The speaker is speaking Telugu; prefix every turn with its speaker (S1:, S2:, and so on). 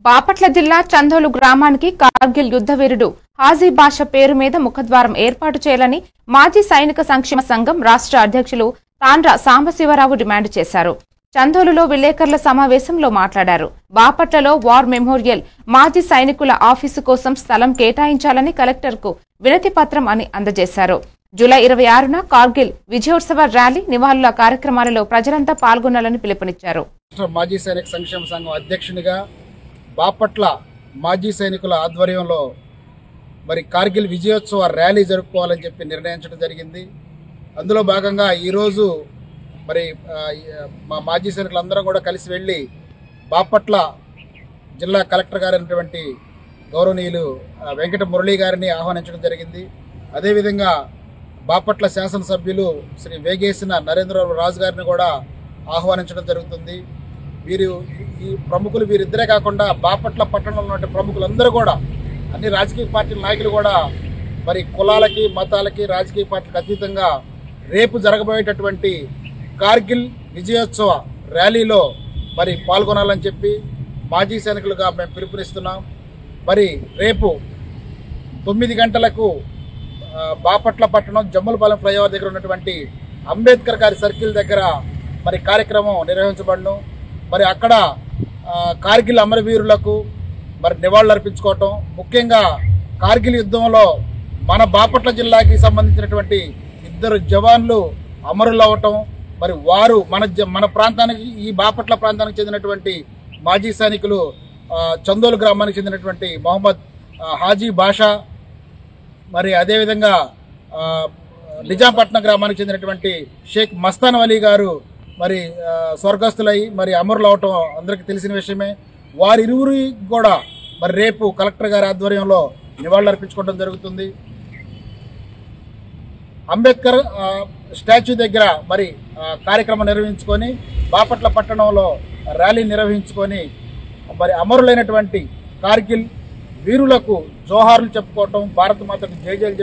S1: బాపట్ల జిల్లా చందోలు గ్రామానికి కార్గిల్ యుద్ధ వీరుడు హాజీ బాషా పేరు మీద ముఖద్వారం ఏర్పాటు చేయాలని మాజీ సైనిక సంక్షేమ సంఘం రాష్ట్ర అధ్యక్షులు తాండ్ర సాంబశివరావు డిమాండ్ చేశారు. చందోలులో విలేకరుల సమావేశంలో మాట్లాడారు. బాపట్లలో వార్ మెమోరియల్ మాజీ సైనికుల ఆఫీసు కోసం స్థలం కేటాయించాలని కలెక్టర్కు వినతి పత్రం అని అందజేశారు. జూలై 26న కార్గిల్ విజయోత్సవ ర్యాలీ నివాళుల కార్యక్రమాలలో ప్రజలంతా పాల్గొనాలని పిలుపునిచ్చారు.
S2: మాజీ సైనిక సంక్షేమ సంఘం అధ్యక్షునిగా బాపట్ల మాజీ సైనికుల ఆధ్వర్యంలో మరి కార్గిల్ విజయోత్సవ ర్యాలీ జరుపుకోవాలని చెప్పి నిర్ణయించడం జరిగింది. అందులో భాగంగా ఈరోజు మరి మా మాజీ సైనికులందరూ కూడా కలిసి వెళ్ళి బాపట్ల జిల్లా కలెక్టర్ గారైనటువంటి గౌరవనీయులు వెంకట మురళీ గారిని ఆహ్వానించడం జరిగింది. అదేవిధంగా బాపట్ల శాసనసభ్యులు శ్రీ వేగేసిన నరేంద్రరావు రాజు గారిని కూడా ఆహ్వానించడం జరుగుతుంది. ఈ ప్రముఖులు వీరిద్దరే కాకుండా బాపట్ల పట్టణంలో ఉన్న ప్రముఖులందరూ కూడా అన్ని రాజకీయ పార్టీల నాయకులు కూడా మరి కులాలకి మతాలకి రాజకీయ పార్టీలకు అతీతంగా రేపు జరగబోయేటటువంటి కార్గిల్ విజయోత్సవ ర్యాలీలో మరి పాల్గొనాలని చెప్పి మాజీ సైనికులుగా మేము పిలుపునిస్తున్నాం. మరి రేపు 9 గంటలకు బాపట్ల పట్టణం జమ్ములపాలెం ఫ్లైఓవర్ దగ్గర ఉన్నటువంటి అంబేద్కర్ గారి సర్కిల్ దగ్గర మరి కార్యక్రమం నిర్వహించబడను. మరి అక్కడ కార్గిల్ అమరవీరులకు మరి నివాళులు అర్పించుకోవటం, ముఖ్యంగా కార్గిల్ యుద్ధంలో మన బాపట్ల జిల్లాకి సంబంధించినటువంటి 2 జవాన్లు అమరులు అవ్వటం, మరి వారు మన ప్రాంతానికి ఈ బాపట్ల ప్రాంతానికి చెందినటువంటి మాజీ సైనికులు చందోలు గ్రామానికి చెందినటువంటి మొహమ్మద్ హాజీ బాషా, మరి అదేవిధంగా నిజాంపట్నం గ్రామానికి చెందినటువంటి షేక్ మస్తాన్ అలీ గారు మరి స్వర్గస్థులై మరి అమరులు అవటం అందరికీ తెలిసిన విషయమే. వారిరువురి కూడా మరి రేపు కలెక్టర్ గారి ఆధ్వర్యంలో నివాళులు అర్పించుకోవడం జరుగుతుంది. అంబేద్కర్ స్టాచ్యూ దగ్గర మరి కార్యక్రమం నిర్వహించుకొని బాపట్ల పట్టణంలో ర్యాలీ నిర్వహించుకొని మరి అమరులైనటువంటి కార్గిల్ వీరులకు జోహార్లు చెప్పుకోవటం, భారత మాతకు జై జైలు